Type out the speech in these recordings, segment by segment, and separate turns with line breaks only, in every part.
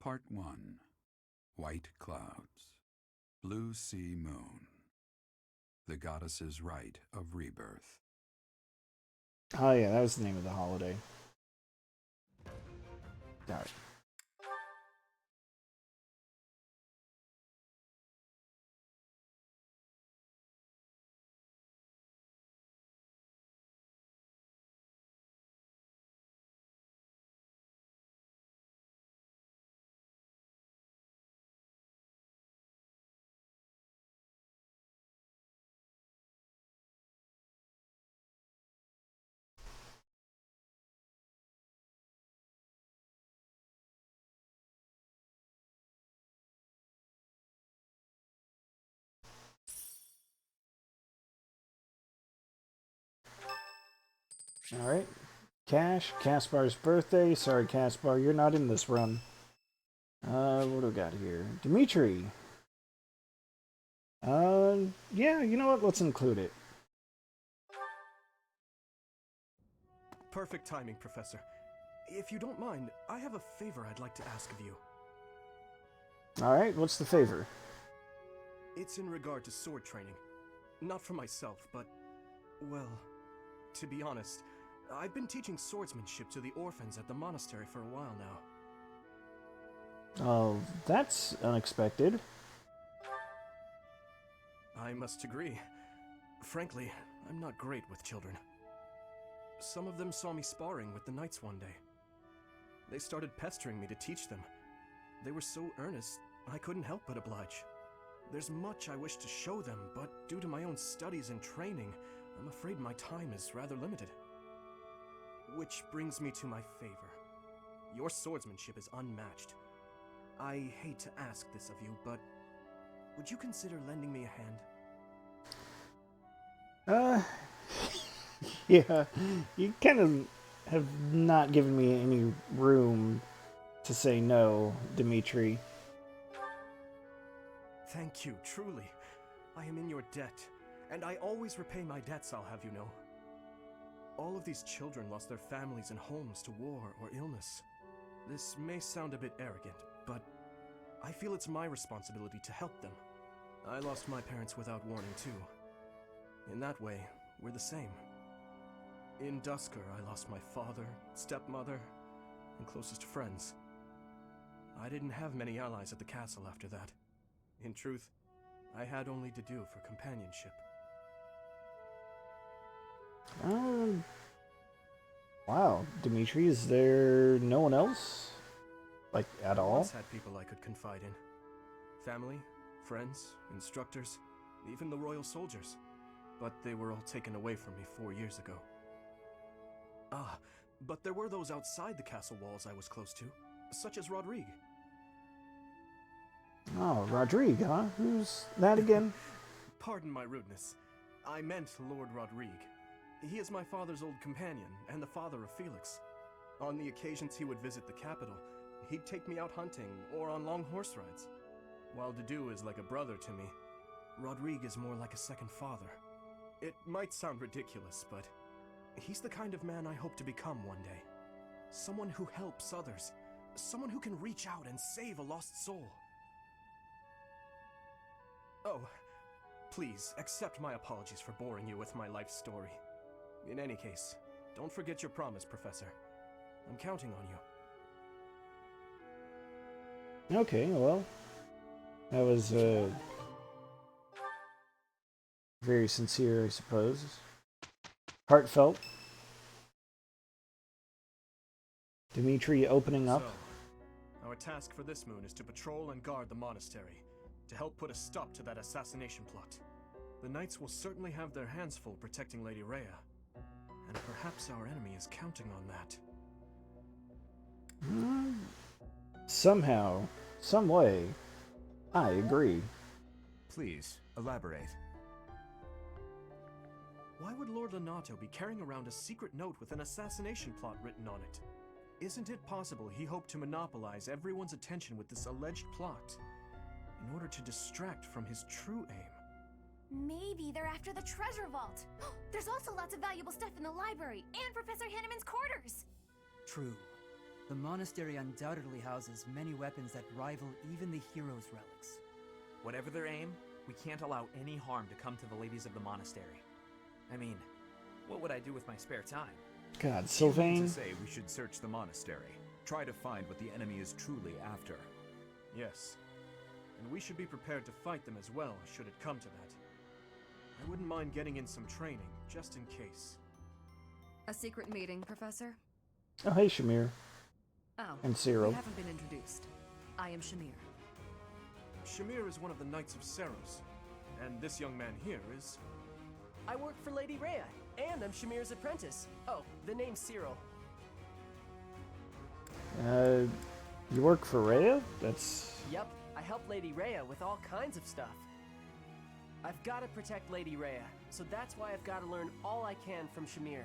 Part 1. White Clouds. Blue Sea Moon. The Goddess's Rite of Rebirth.
Oh yeah, that was the name of the holiday. Alright. Alright. Cash, Caspar's birthday. Sorry, Caspar, you're not in this run. What do we got here? Dimitri. Yeah, you know what? Let's include it.
Perfect timing, Professor. If you don't mind, I have a favor I'd like to ask of you.
Alright, what's the favor?
It's in regard to sword training. Not for myself, but, well, to be honest, I've been teaching swordsmanship to the orphans at the monastery for a while now.
Oh, that's unexpected.
I must agree. Frankly, I'm not great with children. Some of them saw me sparring with the knights one day. They started pestering me to teach them. They were so earnest, I couldn't help but oblige. There's much I wish to show them, but due to my own studies and training, I'm afraid my time is rather limited. Which brings me to my favor. Your swordsmanship is unmatched. I hate to ask this of you, but would you consider lending me a hand?
Yeah, you kind of have not given me any room to say no, Dimitri.
Thank you, truly. I am in your debt, and I always repay my debts, I'll have you know. All of these children lost their families and homes to war or illness. This may sound a bit arrogant, but I feel it's my responsibility to help them. I lost my parents without warning, too. In that way, we're the same. In Dusker, I lost my father, stepmother, and closest friends. I didn't have many allies at the castle after that. In truth, I had only to do for companionship.
Wow, Dimitri, is there no one else? Like, at
I
all?
once had people I could confide in. Family, friends, instructors, even the royal soldiers. But they were all taken away from me 4 years ago. Ah, but there were those outside the castle walls I was close to, such as Rodrigue.
Oh, Rodrigue, huh? Who's that again?
Pardon my rudeness. I meant Lord Rodrigue. He is my father's old companion, and the father of Felix. On the occasions he would visit the capital, he'd take me out hunting or on long horse rides. While Dudu is like a brother to me, Rodrigue is more like a second father. It might sound ridiculous, but he's the kind of man I hope to become one day. Someone who helps others. Someone who can reach out and save a lost soul. Oh, please accept my apologies for boring you with my life story. In any case, don't forget your promise, Professor. I'm counting on you.
Okay, well, that was very sincere, I suppose. Heartfelt. Dimitri opening up.
So, our task for this moon is to patrol and guard the monastery, to help put a stop to that assassination plot. The knights will certainly have their hands full protecting Lady Rhea, and perhaps our enemy is counting on that.
Somehow, some way, I agree.
Please, elaborate.
Why would Lord Lenato be carrying around a secret note with an assassination plot written on it? Isn't it possible he hoped to monopolize everyone's attention with this alleged plot, in order to distract from his true aim?
Maybe they're after the treasure vault. There's also lots of valuable stuff in the library and Professor Hanneman's quarters.
True.
The monastery undoubtedly houses many weapons that rival even the hero's relics.
Whatever their aim, we can't allow any harm to come to the ladies of the monastery. I mean, what would I do with my spare time?
God,
You mean
Sylvain.
to say we should search the monastery, try to find what the enemy is truly after.
Yes. And we should be prepared to fight them as well, should it come to that. I wouldn't mind getting in some training, just in case.
A secret meeting, Professor?
Oh, hey, Shamir.
Oh,
And Cyril.
we haven't been introduced. I am Shamir.
Shamir is one of the Knights of Seros, and this young man here is...
I work for Lady Rhea, and I'm Shamir's apprentice. Oh, the name's Cyril.
You work for Rhea? That's...
Yep, I help Lady Rhea with all kinds of stuff. I've got to protect Lady Rhea, so that's why I've got to learn all I can from Shamir.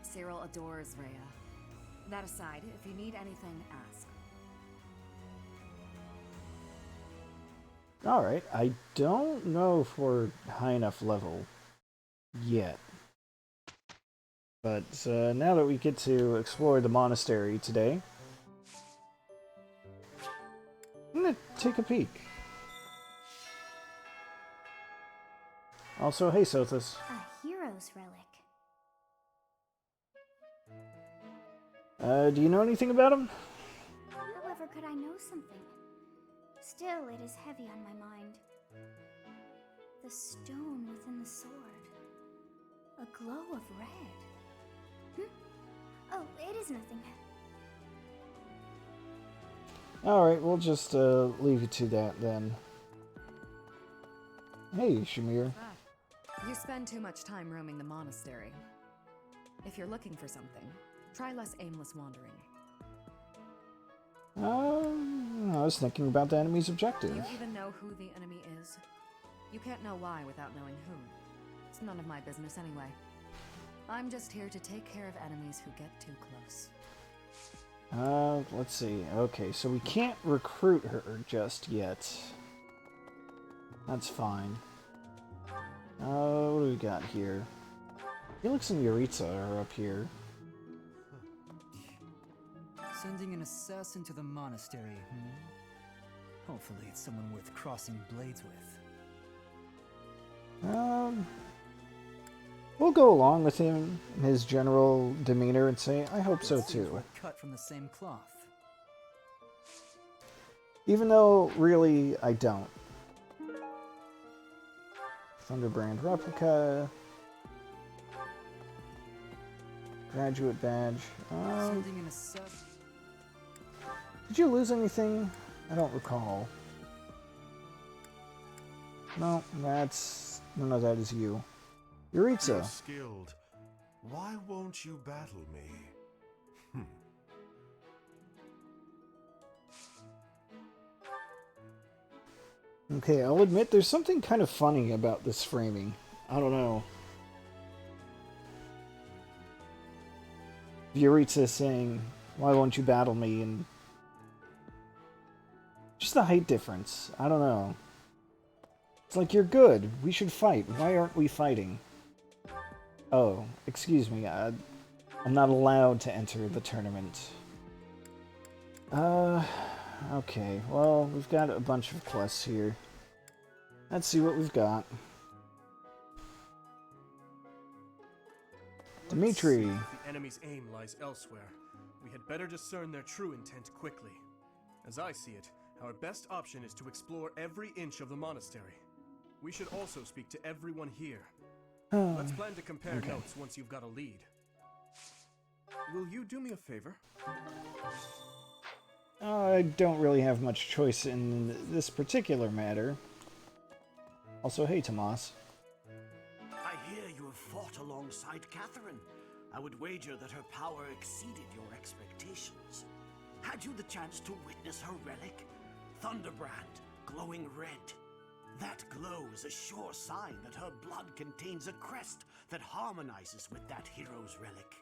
Cyril adores Rhea. That aside, if you need anything, ask.
Alright, I don't know if we're high enough level yet. But now that we get to explore the monastery today, I'm gonna take a peek. Also, hey Sothis.
A hero's relic.
Do you know anything about him?
However, could I know something? Still, it is heavy on my mind. The stone within the sword. A glow of red. Oh, it is nothing.
Alright, we'll just leave it to that then. Hey, Shamir.
You spend too much time roaming the monastery. If you're looking for something, try less aimless wandering.
I was thinking about the enemy's objective.
Do you even know who the enemy is? You can't know why without knowing who. It's none of my business anyway. I'm just here to take care of enemies who get too close.
Let's see. Okay, so we can't recruit her just yet. That's fine. What do we got here? Felix and Yuritsa are up here.
Sending an assassin to the monastery, Hopefully it's someone worth crossing blades with.
We'll go along with him, his general demeanor, and say, I hope so
It seems
too.
we're cut from the same cloth.
Even though, really, I don't. Thunderbrand replica. Graduate badge.
Sending an assassin.
Did you lose anything? I don't recall. No, none of that is you. Yuritsa.
You're skilled. Why won't you battle me?
Okay, I'll admit there's something kind of funny about this framing. I don't know. Yuritsa saying, why won't you battle me? And just the height difference. I don't know. It's like, you're good. We should fight. Why aren't we fighting? Oh, excuse me. I'm not allowed to enter the tournament. Okay. Well, we've got a bunch of quests here. Let's see what we've got. Dimitri.
If the enemy's aim lies elsewhere, we had better discern their true intent quickly. As I see it, our best option is to explore every inch of the monastery. We should also speak to everyone here. Let's plan to compare notes once you've got a lead. Will you do me a favor?
I don't really have much choice in this particular matter. Also, hey, Tomas.
I hear you have fought alongside Catherine. I would wager that her power exceeded your expectations. Had you the chance to witness her relic? Thunderbrand, glowing red. That glow is a sure sign that her blood contains a crest that harmonizes with that hero's relic.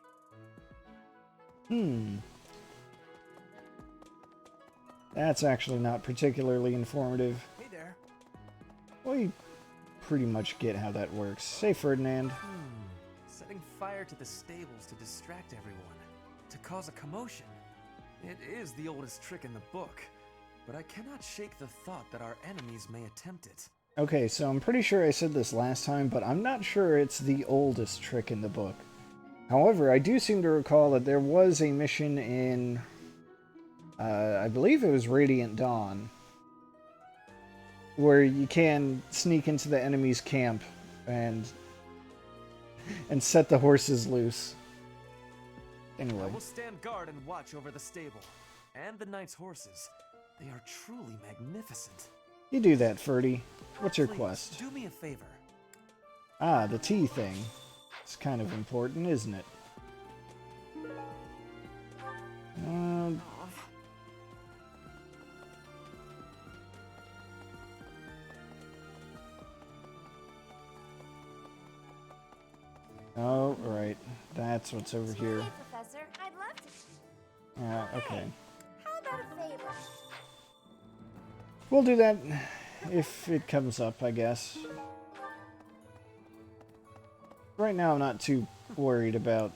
That's actually not particularly informative.
Hey there.
We pretty much get how that works. Say, Ferdinand.
Setting fire to the stables to distract everyone. To cause a commotion.
It is the oldest trick in the book, but I cannot shake the thought that our enemies may attempt it.
Okay, so I'm pretty sure I said this last time, but I'm not sure it's the oldest trick in the book. However, I do seem to recall that there was a mission in, I believe it was Radiant Dawn, where you can sneak into the enemy's camp and set the horses loose. Anyway.
I will stand guard and watch over the stable, and the knight's horses. They are truly magnificent.
You do that, Ferdy. What's your
Please,
quest?
do me a favor.
Ah, the tea thing. It's kind of important, isn't it? Oh, right. That's what's over here.
Hey, Professor. I'd love to.
Yeah, okay.
How about a favor?
We'll do that if it comes up, I guess. Right now, I'm not too worried about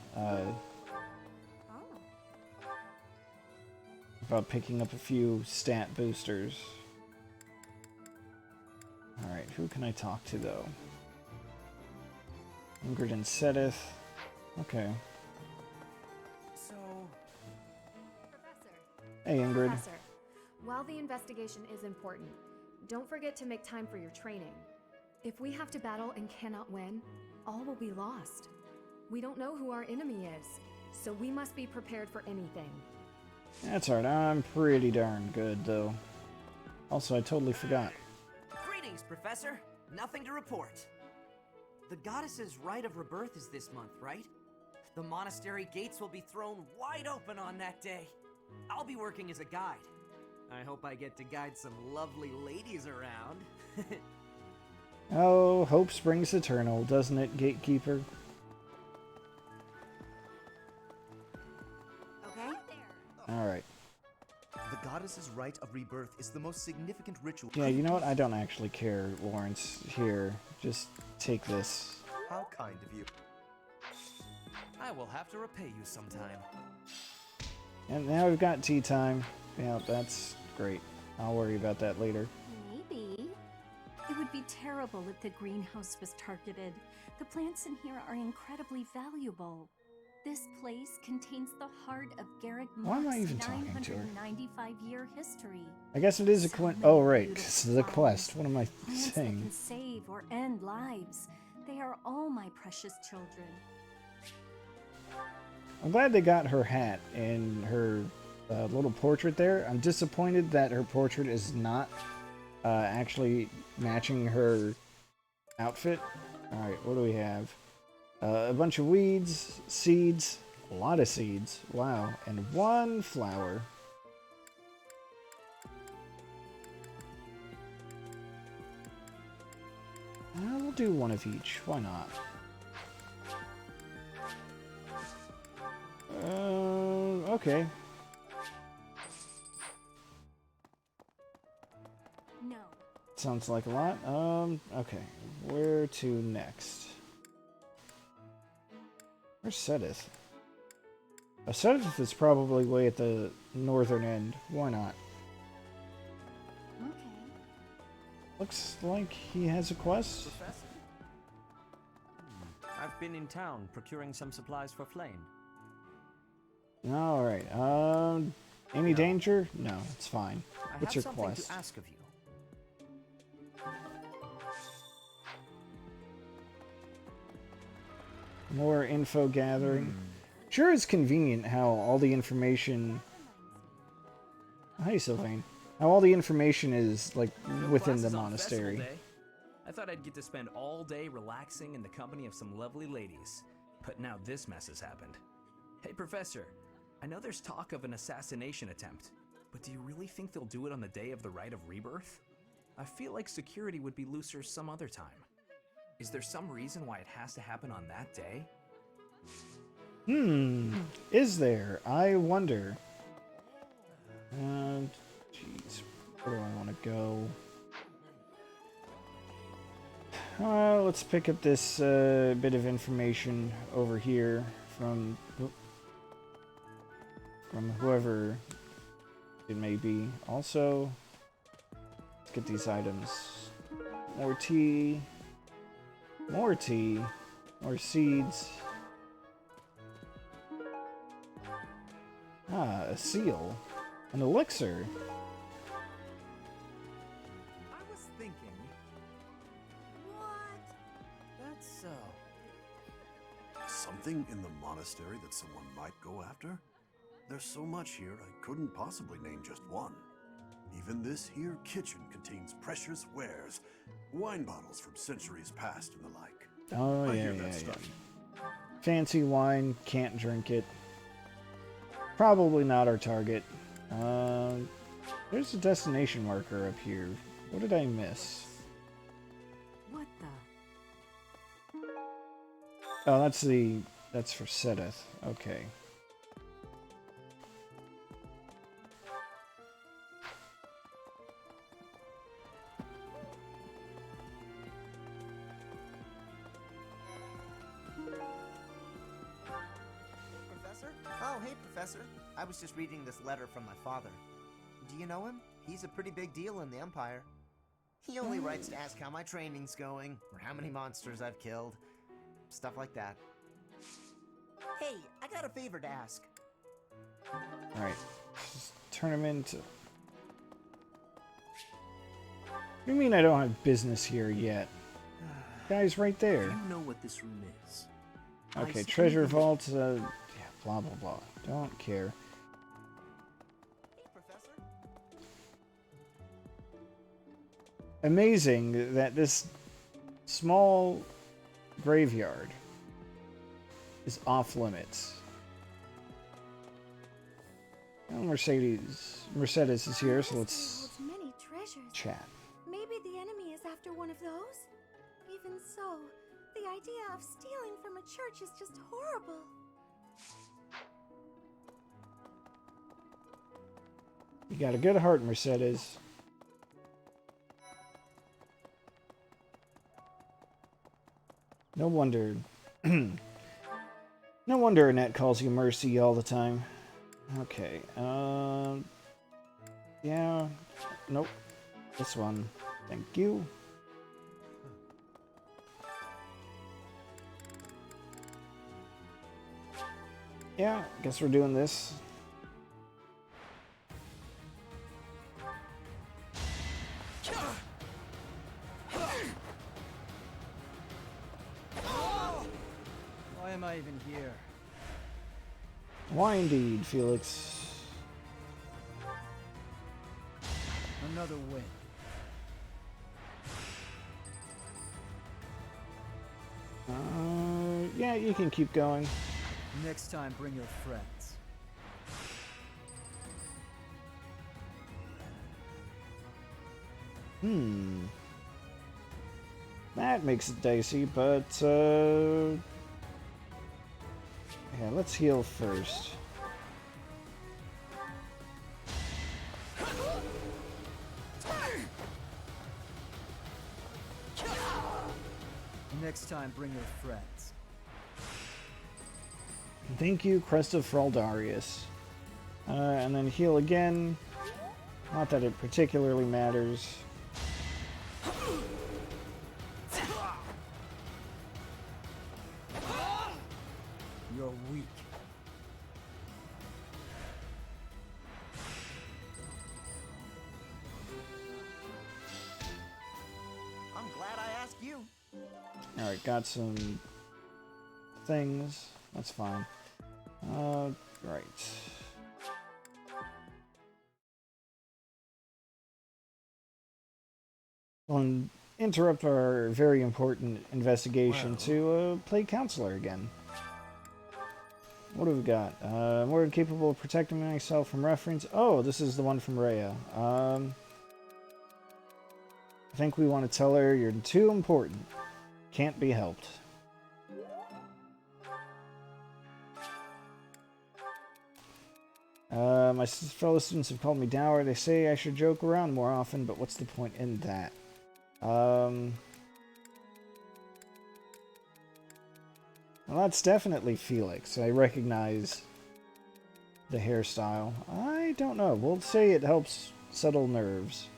picking up a few stat boosters. Alright, who can I talk to, though? Ingrid and Sedith. Okay.
So...
Professor.
Hey, Ingrid.
Professor, while the investigation is important, don't forget to make time for your training. If we have to battle and cannot win, all will be lost. We don't know who our enemy is, so we must be prepared for anything.
That's alright, I'm pretty darn good, though. Also, I totally forgot.
Greetings, Professor. Nothing to report. The goddess's rite of rebirth is this month, right? The monastery gates will be thrown wide open on that day. I'll be working as a guide. I hope I get to guide some lovely ladies around.
Oh, hope springs eternal, doesn't it, Gatekeeper?
Okay?
Alright.
The goddess's rite of rebirth is the most significant ritual.
Yeah, you know what? I don't actually care, Lawrence. Here, just take this.
How kind of you.
I will have to repay you sometime.
And now we've got tea time. Yeah, that's great. I'll worry about that later.
Maybe. It would be terrible if the greenhouse was targeted. The plants in here are incredibly valuable. This place contains the heart of Garrick
Why am I
Mock's
even talking to her?
995-year history.
I guess it is a quest. Oh, right. It's the quest. What am I
Plants that
saying?
can save or end lives. They are all my precious children.
I'm glad they got her hat and her little portrait there. I'm disappointed that her portrait is not actually matching her outfit. Alright, what do we have? A bunch of weeds, seeds, a lot of seeds, wow, and one flower. We'll do one of each, why not? Okay.
No.
Sounds like a lot. Okay. Where to next? Where's Sedith? Sedith is probably way at the northern end. Why not?
Okay.
Looks like he has a quest.
Professor? I've been in town procuring some supplies for Flame.
Alright, any danger? No, it's fine. What's your
I have something
quest?
to ask of you.
More info gathering. Sure is convenient how all the information... Hi, Sylvain. How all the information is, like,
No
within the
classes on
monastery.
festival day. I thought I'd get to spend all day relaxing in the company of some lovely ladies. But now this mess has happened. Hey, Professor. I know there's talk of an assassination attempt, but do you really think they'll do it on the day of the Rite of Rebirth? I feel like security would be looser some other time. Is there some reason why it has to happen on that day?
Is there? I wonder. Jeez, where do I want to go? Let's pick up this bit of information over here from... from whoever it may be. Also, let's get these items. More tea. More tea. More seeds. Ah, a seal. An elixir.
I was thinking. What? That's so.
Something in the monastery that someone might go after? There's so much here, I couldn't possibly name just one. Even this here kitchen contains precious wares, wine bottles from centuries past and the like.
Oh,
I
yeah,
hear
yeah,
that stuff.
yeah. Fancy wine, can't drink it. Probably not our target. There's a destination marker up here. What did I miss?
What the?
Oh, that's for Sedith. Okay.
Professor? Oh, hey, Professor. I was just reading this letter from my father. Do you know him? He's a pretty big deal in the Empire. He only writes to ask how my training's going, or how many monsters I've killed. Stuff like that. Hey, I got a favor to ask.
Alright. Just turn him into... What do you mean I don't have business here yet? Guy's right there.
You know what this room is.
Okay, treasure vault, yeah, blah blah blah. Don't care.
Hey, Professor.
Amazing that this small graveyard is off limits. Well, Mercedes is here, so let's
Holds many treasures.
chat.
Maybe the enemy is after one of those? Even so, the idea of stealing from a church is just horrible.
You got a good heart, Mercedes. No wonder. No wonder Annette calls you Mercy all the time. Okay, yeah, nope. This one. Thank you. Yeah, guess we're doing this.
Why am I even here?
Why indeed, Felix?
Another win.
Yeah, you can keep going.
Next time, bring your friends.
That makes it dicey, but, yeah, let's heal first.
Next time, bring your friends.
Thank you, Crest of Fraldarius. And then heal again. Not that it particularly matters.
You're weak.
I'm glad I asked you.
Alright, got some things. That's fine. Right. We'll interrupt our very important investigation to play counselor again. What have we got? More than capable of protecting myself from reference. Oh, this is the one from Rhea. I think we want to tell her you're too important. Can't be helped. My fellow students have called me dour. They say I should joke around more often, but what's the point in that? Well, that's definitely Felix. I recognize The hairstyle. I don't know. We'll say it helps settle nerves.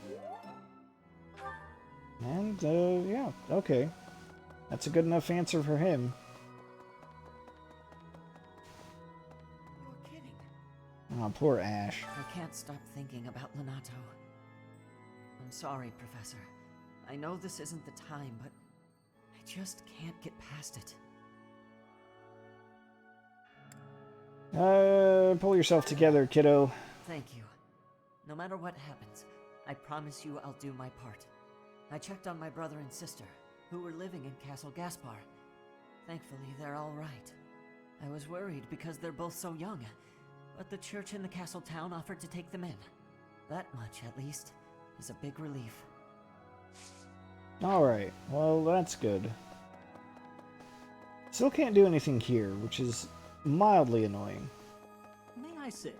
And, yeah, okay. That's a good enough answer for him.
You're kidding.
Oh, poor Ash.
I can't stop thinking about Lonato. I'm sorry, Professor. I know this isn't the time, but I just can't get past it.
Pull yourself together, kiddo.
Thank you. No matter what happens, I promise you I'll do my part. I checked on my brother and sister, who were living in Castle Gaspar. Thankfully, they're all right. I was worried because they're both so young, but the church in the castle town offered to take them in. That much, at least, is a big relief.
Alright, well, that's good. Still can't do anything here, which is mildly annoying.
May I say?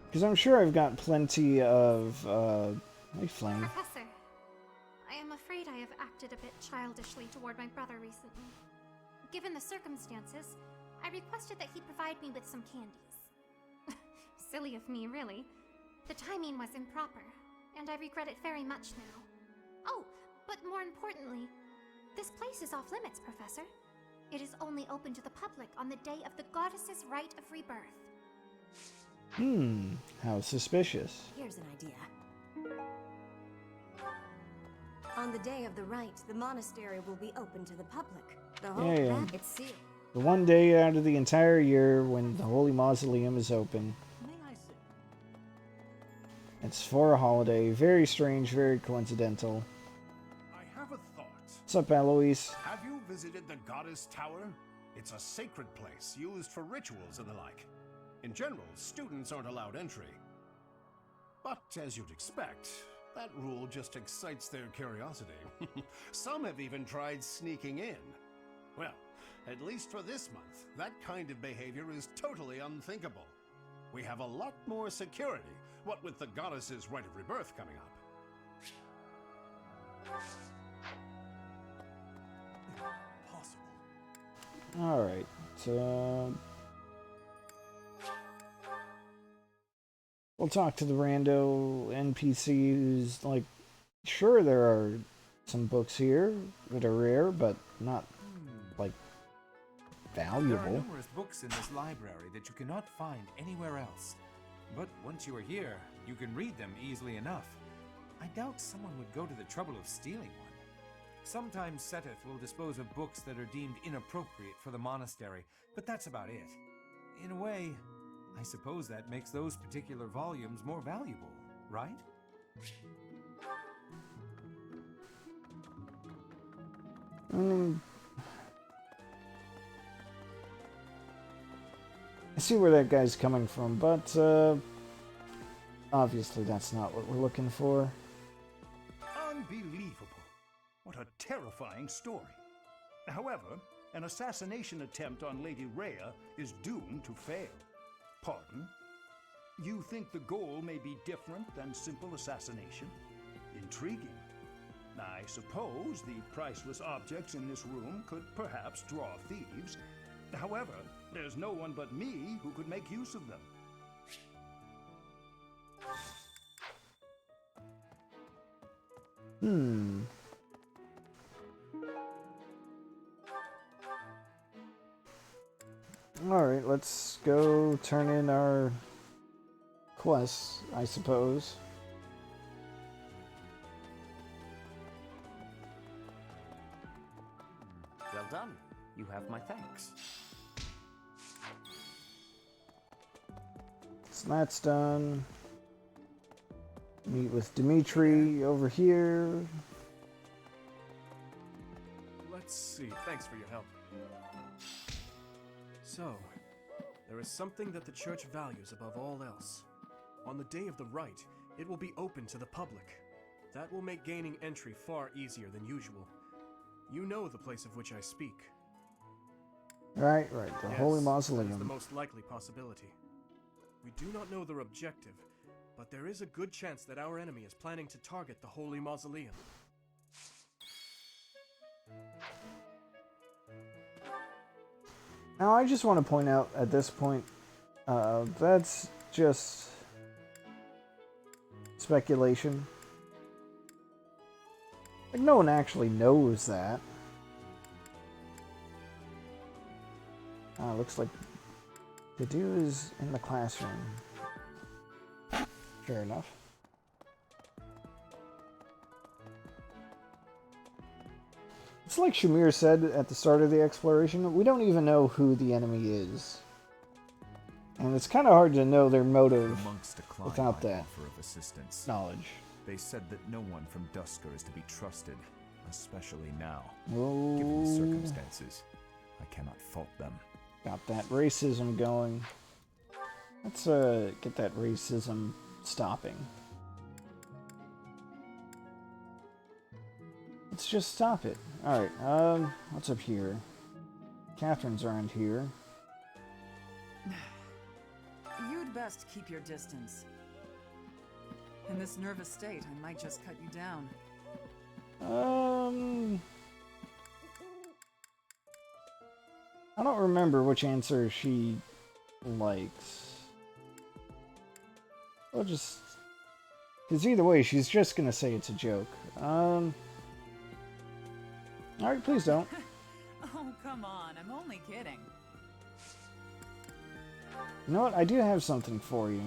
Because I'm sure I've got plenty of, hey, Flame.
Professor, I am afraid I have acted a bit childishly toward my brother recently. Given the circumstances, I requested that he provide me with some candies. Silly of me, really. The timing was improper, and I regret it very much now. Oh, but more importantly, this place is off limits, Professor. It is only open to the public on the day of the goddess's rite of rebirth.
How suspicious.
Here's an idea. On the day of the rite, the monastery will be open to the public. The whole
Yeah.
it's sealed.
The one day out of the entire year when the Holy Mausoleum is open.
May I say?
It's for a holiday. Very strange, very coincidental.
I have a thought.
What's up, Eloise?
Have you visited the Goddess Tower? It's a sacred place used for rituals and the like. In general, students aren't allowed entry. But as you'd expect, that rule just excites their curiosity. Some have even tried sneaking in. Well, at least for this month, that kind of behavior is totally unthinkable. We have a lot more security, what with the goddess's rite of rebirth coming up.
Alright, so... we'll talk to the rando NPC who's like, sure, there are some books here that are rare, but not, like, valuable.
There are numerous books in this library that you cannot find anywhere else. But once you are here, you can read them easily enough. I doubt someone would go to the trouble of stealing one. Sometimes Seteth will dispose of books that are deemed inappropriate for the monastery, but that's about it. In a way, I suppose that makes those particular volumes more valuable, right?
I see where that guy's coming from, but obviously that's not what we're looking for.
Unbelievable. What a terrifying story. However, an assassination attempt on Lady Rhea is doomed to fail. Pardon? You think the goal may be different than simple assassination? Intriguing. I suppose the priceless objects in this room could perhaps draw thieves. However, there's no one but me who could make use of them.
Alright, let's go turn in our quests, I suppose.
Well done. You have my thanks.
So that's done. Meet with Dimitri over here.
Let's see. Thanks for your help. So, there is something that the church values above all else. On the day of the rite, it will be open to the public. That will make gaining entry far easier than usual. You know the place of which I speak.
Right, the Holy
Yes,
Mausoleum.
that is the most likely possibility. We do not know their objective, but there is a good chance that our enemy is planning to target the Holy Mausoleum.
Now, I just want to point out at this point, That's just speculation. Like, no one actually knows that. Looks like the dude is in the classroom. Fair enough. It's like Shamir said at the start of the exploration, we don't even know who the enemy is. And it's kind of hard to know their motive
The monks declined
without
my
that
offer of assistance.
knowledge.
They said that no one from Dusker is to be trusted, especially now.
Oh.
Given the circumstances, I cannot fault them.
Got that racism going. Let's get that racism stopping. Let's just stop it. Alright, what's up here? Catherine's around here.
You'd best keep your distance. In this nervous state, I might just cut you down.
I don't remember which answer she likes. I'll just... Because either way, she's just gonna say it's a joke. Alright, please don't.
Oh, come on. I'm only kidding.
You know what? I do have something for you.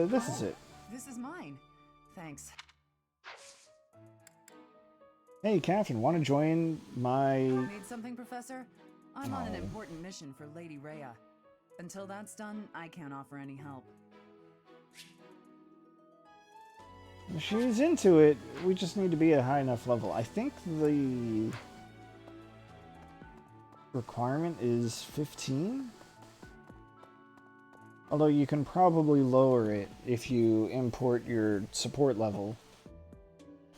This is it.
This is mine. Thanks.
Hey, Catherine, want to join my...
Need something, Professor? I'm on an
Oh.
important mission for Lady Rhea. Until that's done, I can't offer any help.
She's into it. We just need to be at a high enough level. I think the requirement is 15? Although you can probably lower it if you import your support level.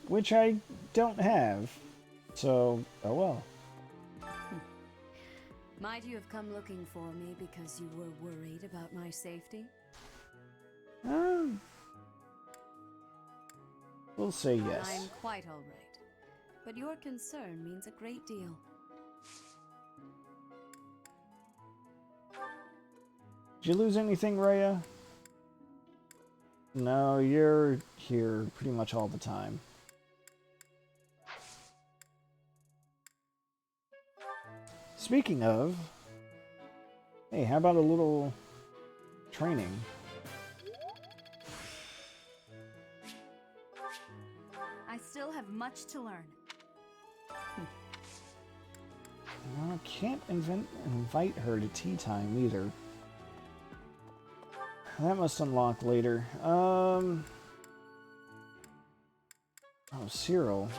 Which I don't have. So, oh well.
Might you have come looking for me because you were worried about my safety?
We'll say yes.
I'm quite all right. But your concern means a great deal.
Did you lose anything, Rhea? No, you're here pretty much all the time. Speaking of... Hey, how about a little training?
I still have much to learn.
I can't invite her to tea time either. That must unlock later. Oh, Cyril.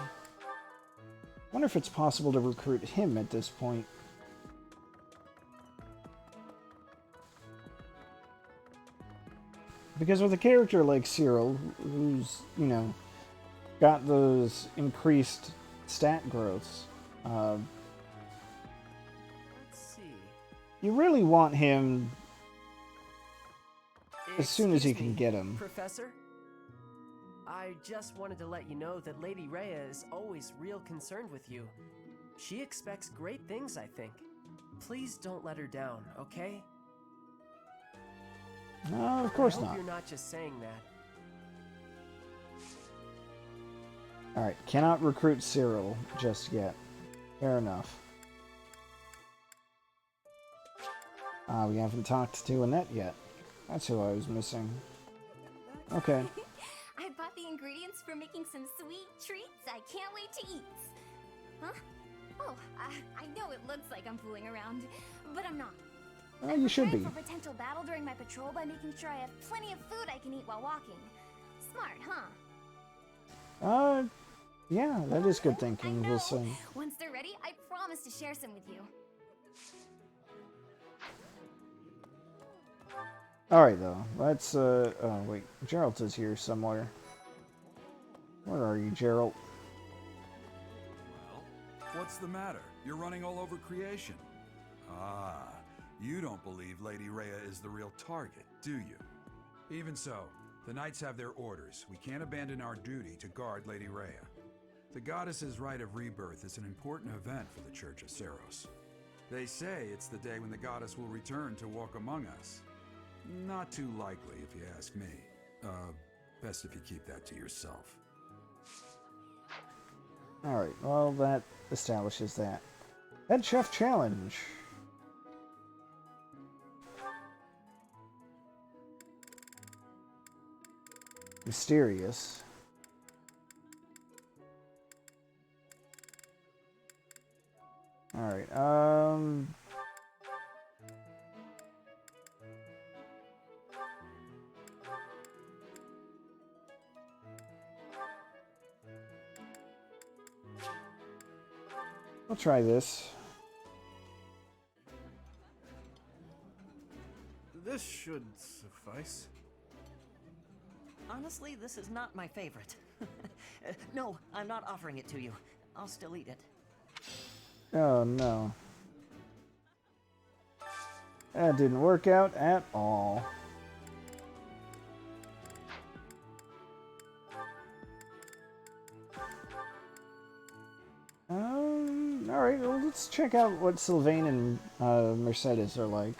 Wonder if it's possible to recruit him at this point. Because with a character like Cyril, who's, you know, got those increased stat growths,
Let's see.
you really want him as soon as you
Excuse
can
me,
get him.
Professor? I just wanted to let you know that Lady Rhea is always real concerned with you. She expects great things, I think. Please don't let her down, okay?
No, of course
I hope
not.
you're not just saying that.
Alright, cannot recruit Cyril just yet. Fair enough. We haven't talked to Annette yet. That's who I was missing. Okay.
I bought the ingredients for making some sweet treats I can't wait to eat. Huh? Oh, I know it looks like I'm fooling around, but I'm not.
Well, you should be.
For potential battle during my patrol by making sure I have plenty of food I can eat while walking. Smart, huh?
Yeah, that is good thinking. We'll see.
Once they're ready, I promise to share some with you.
Alright, though. Let's, oh, wait. Geralt is here somewhere. Where are you, Geralt?
What's the matter? You're running all over creation. Ah, you don't believe Lady Rhea is the real target, do you? Even so, the knights have their orders. We can't abandon our duty to guard Lady Rhea. The goddess's rite of rebirth is an important event for the Church of Seros. They say it's the day when the goddess will return to walk among us. Not too likely, if you ask me. Best if you keep that to yourself.
Alright, well, that establishes that. Head Chef Challenge. Mysterious. Alright, I'll try this.
This should suffice.
Honestly, this is not my favorite. No, I'm not offering it to you. I'll still eat it.
Oh no. That didn't work out at all. Alright, well, let's check out what Sylvain and Mercedes are like.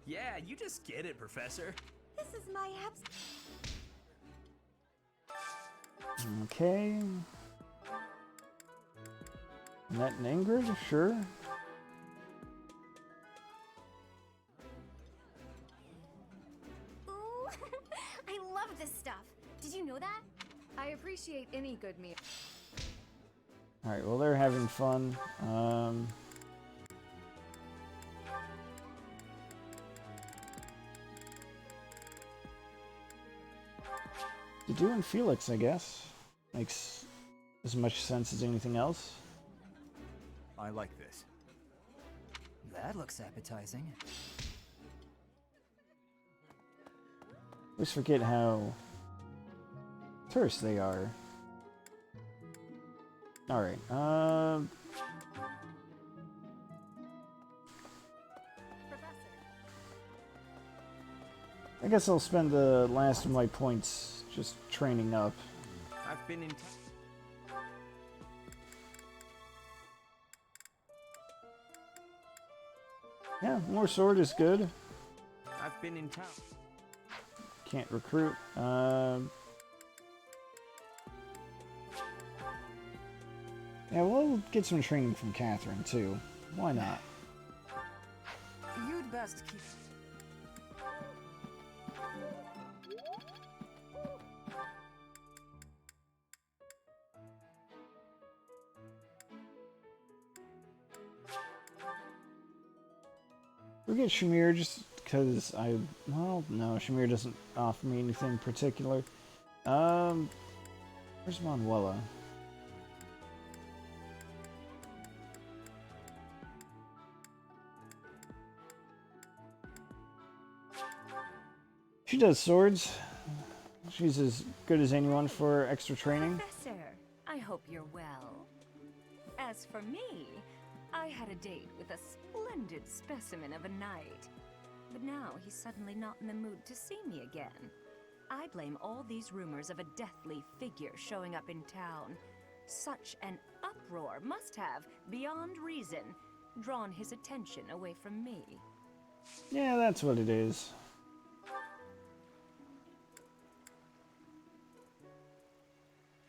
Yeah, you just get it, Professor.
This is my abs.
Okay. Net and Ingrid, sure.
Ooh, I love this stuff. Did you know that?
I appreciate any good meal.
Alright, well, they're having fun. Didu and Felix, I guess. Makes as much sense as anything else.
I like this.
That looks appetizing.
Always forget how terse they are. Alright, I guess I'll spend the last of my points just training up.
I've been in
Yeah, more sword is good.
I've been in town.
Can't recruit. Yeah, we'll get some training from Catherine too. Why not?
You'd best keep.
We'll get Shamir just because well, no, Shamir doesn't offer me anything particular. Where's Manuela? She does swords. She's as good as anyone for extra training.
Professor, I hope you're well. As for me, I had a date with a splendid specimen of a knight. But now he's suddenly not in the mood to see me again. I blame all these rumors of a deathly figure showing up in town. Such an uproar must have, beyond reason, drawn his attention away from me.
Yeah, that's what it is.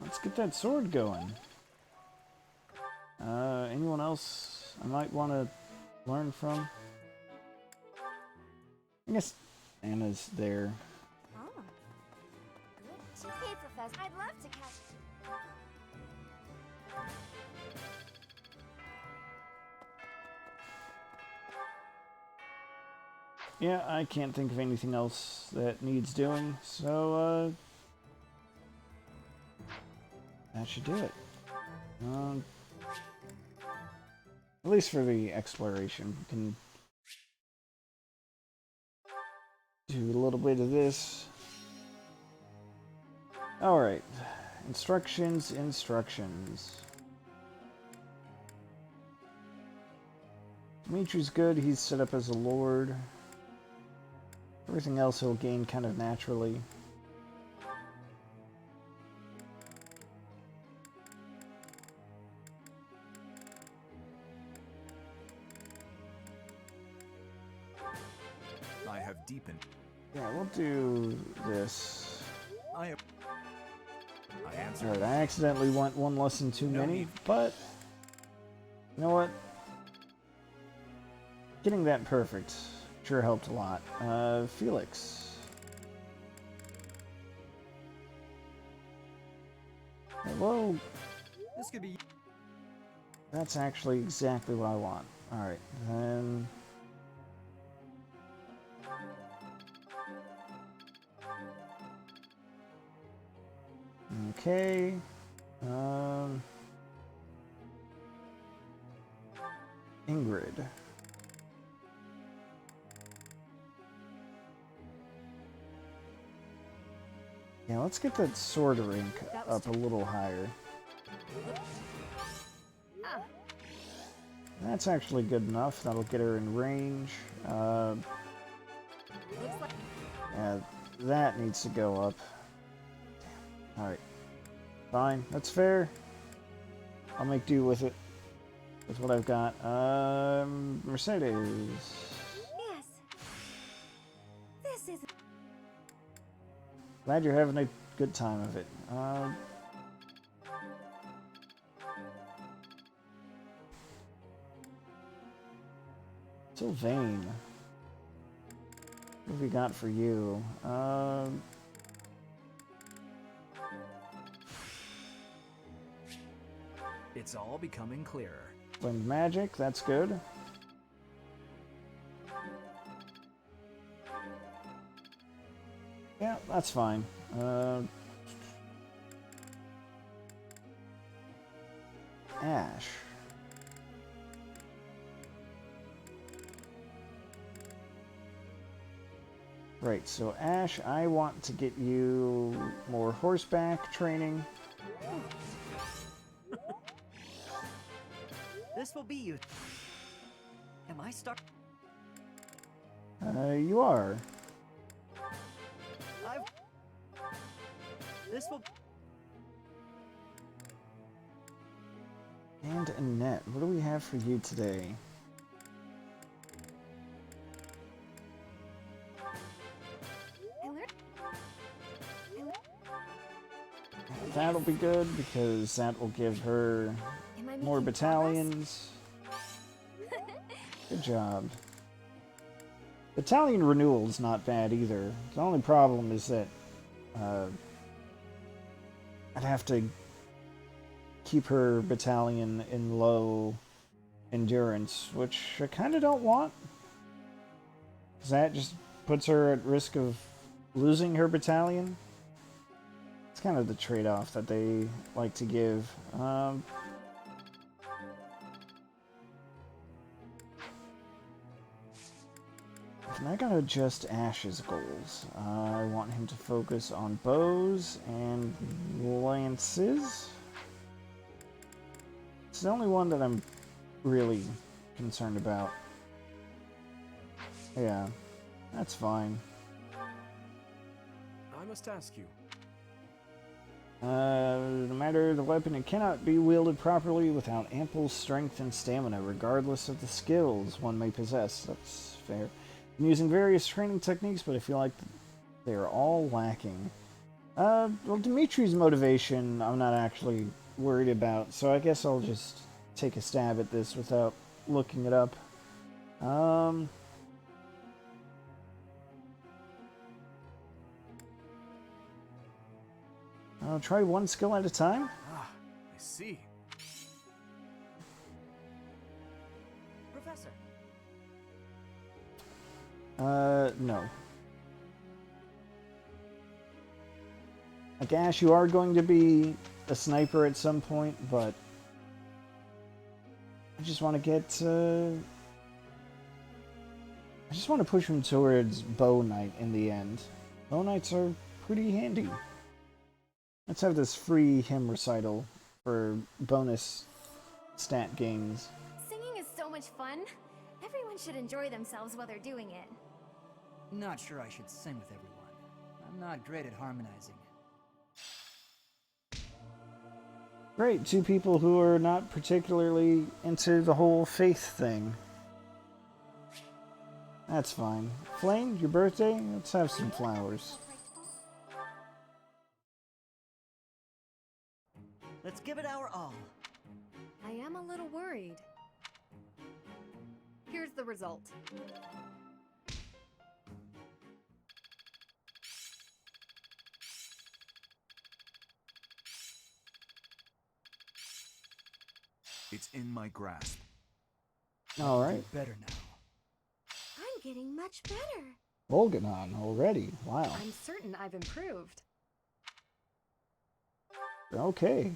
Let's get that sword going. Anyone else I might want to learn from? I guess Anna's there.
Oh. Good. Hey, Professor. I'd love to catch.
Yeah, I can't think of anything else that needs doing, so, that should do it. At least for the exploration, we can do a little bit of this. Alright, instructions. Dimitri's good, he's set up as a lord. Everything else he'll gain kind of naturally.
have deepened.
Yeah, we'll do this.
I answered.
Alright, I accidentally went one lesson too many, but you know what? Getting that perfect sure helped a lot. Felix. Hello.
This could be.
That's actually exactly what I want. Alright, then. Okay. Ingrid. Yeah, let's get that sword rank up a little higher. That's actually good enough. That'll get her in range. Yeah, that needs to go up. Alright. Fine. That's fair. I'll make do with it. With what I've got. Mercedes.
Yes. This is.
Glad you're having a good time of it. So vain. What have we got for you?
It's all becoming clearer.
Wind magic, that's good. Yeah, that's fine. Ash. Right, so Ash, I want to get you more horseback training.
This will be you. Am I stuck?
You are.
This will.
And Annette, what do we have for you today? That'll be good because that will give her more battalions. Good job. Battalion renewal's not bad either. The only problem is that I'd have to keep her battalion in low endurance, which I kind of don't want. 'Cause that just puts her at risk of losing her battalion. It's kind of the trade-off that they like to give. And I gotta adjust Ash's goals. I want him to focus on bows and lances. It's the only one that I'm really concerned about. Yeah, that's fine.
I must ask you.
No matter the weapon, it cannot be wielded properly without ample strength and stamina, regardless of the skills one may possess. That's fair. I'm using various training techniques, but I feel like they are all lacking. Well, Dimitri's motivation I'm not actually worried about, so I guess I'll just take a stab at this without looking it up. I'll try one skill at a time.
Ah, I see.
Professor.
No. Like, Ash, you are going to be a sniper at some point, but I just want to get, I just want to push him towards Bow Knight in the end. Bow Knights are pretty handy. Let's have this free hymn recital for bonus stat gains.
Singing is so much fun. Everyone should enjoy themselves while they're doing it.
Not sure I should sing with everyone. I'm not great at harmonizing.
Great, two people who are not particularly into the whole faith thing. That's fine. Flame, your birthday? Let's have some flowers.
Let's give it our all.
I am a little worried. Here's the result.
It's in my grasp.
Alright.
Better now.
I'm getting much better.
Volganon already. Wow.
I'm certain I've improved.
Okay.